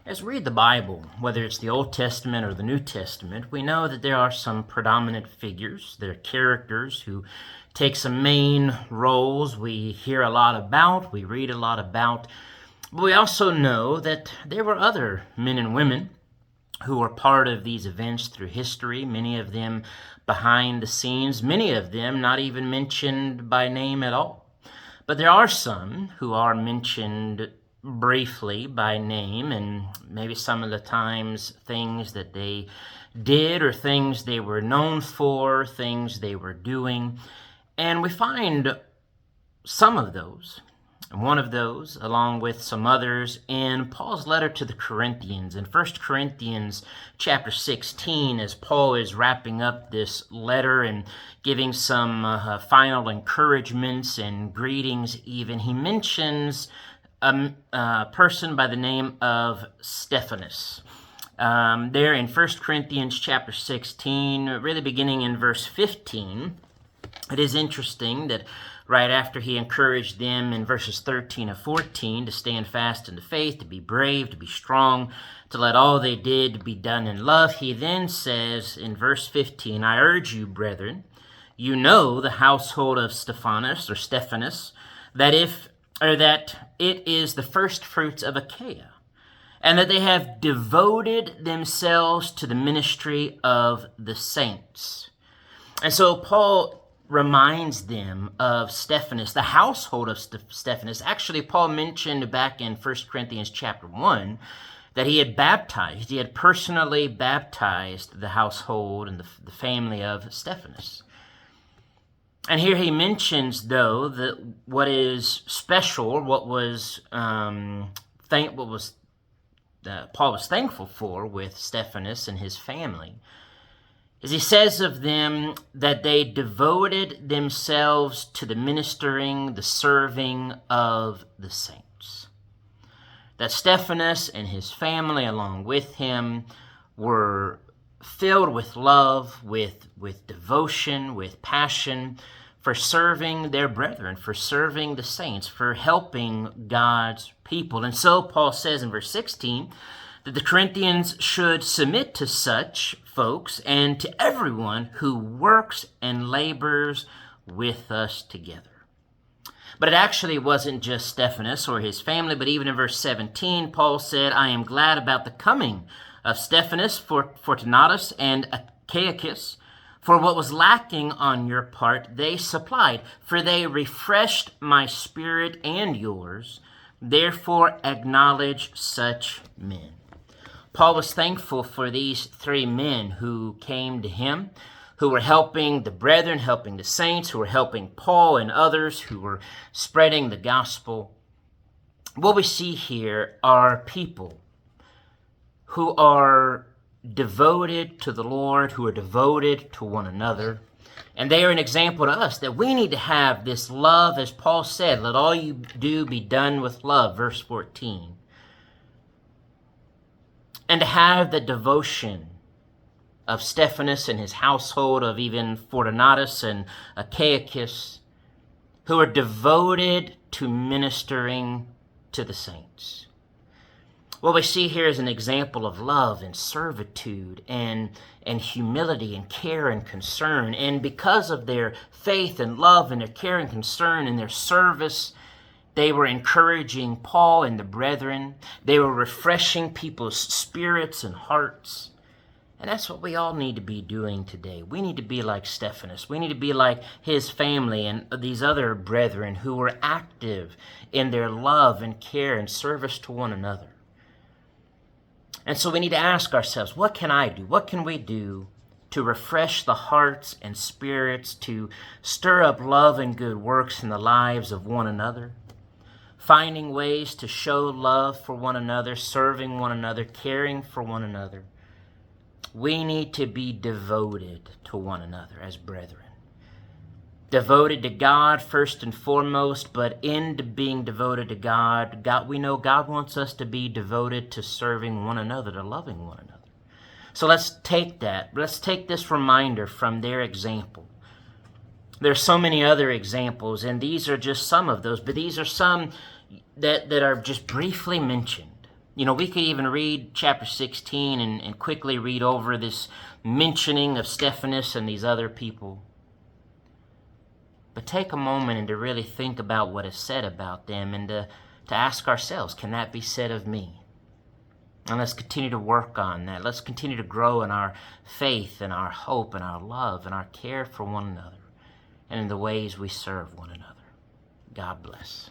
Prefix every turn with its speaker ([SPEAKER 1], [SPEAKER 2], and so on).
[SPEAKER 1] As we read the Bible, whether it's the Old Testament or the New Testament, we know that there are some predominant figures. There are characters who take some main roles we hear a lot about, we read a lot about. But we also know that there were other men and women who were part of these events through history, many of them behind the scenes, many of them not even mentioned by name at all. But there are some who are mentioned briefly by name, and maybe some of the times things that they did or things they were known for, things they were doing. And we find some of those, and one of those, along with some others, in Paul's letter to the Corinthians. In 1 Corinthians chapter 16, as Paul is wrapping up this letter and giving some final encouragements and greetings even, he mentions a person by the name of Stephanas. There in 1 Corinthians chapter 16, really beginning in verse 15, it is interesting that right after he encouraged them in verses 13 and 14 to stand fast in the faith, to be brave, to be strong, to let all they did be done in love, he then says in verse 15, I urge you, brethren, you know the household of Stephanas, that it is the first fruits of Achaia, and that they have devoted themselves to the ministry of the saints. And so Paul reminds them of Stephanas, the household of Stephanas. Actually, Paul mentioned back in 1 Corinthians chapter 1 that he had personally baptized the household and the family of Stephanas. And here he mentions, though, that what is special, Paul was thankful for with Stephanas and his family, is he says of them that they devoted themselves to the ministering, the serving of the saints. That Stephanas and his family along with him were filled with love, with devotion, with passion for serving their brethren, for serving the saints, for helping God's people. And so Paul says in verse 16 that the Corinthians should submit to such folks and to everyone who works and labors with us together. But it actually wasn't just Stephanas or his family, but even in verse 17, Paul said, I am glad about the coming of Stephanas, Fortunatus, and Achaicus, for what was lacking on your part they supplied, for they refreshed my spirit and yours. Therefore acknowledge such men. Paul was thankful for these three men who came to him, who were helping the brethren, helping the saints, who were helping Paul and others who were spreading the gospel. What we see here are people who are devoted to the Lord, who are devoted to one another. And they are an example to us that we need to have this love, as Paul said, let all you do be done with love, verse 14. And to have the devotion of Stephanas and his household, of even Fortunatus and Achaicus, who are devoted to ministering to the saints. What we see here is an example of love and servitude and humility and care and concern. And because of their faith and love and their care and concern and their service, they were encouraging Paul and the brethren. They were refreshing people's spirits and hearts. And that's what we all need to be doing today. We need to be like Stephanas. We need to be like his family and these other brethren who were active in their love and care and service to one another. And so we need to ask ourselves, what can I do? What can we do to refresh the hearts and spirits, to stir up love and good works in the lives of one another? Finding ways to show love for one another, serving one another, caring for one another. We need to be devoted to one another as brethren. Devoted to God first and foremost, but in being devoted to God, we know God wants us to be devoted to serving one another, to loving one another. So let's take this reminder from their example. There's so many other examples, and these are just some of those, but these are some that are just briefly mentioned. We could even read chapter 16 and quickly read over this mentioning of Stephanas and these other people. But take a moment and to really think about what is said about them and to ask ourselves, can that be said of me? And let's continue to work on that. Let's continue to grow in our faith and our hope and our love and our care for one another and in the ways we serve one another. God bless.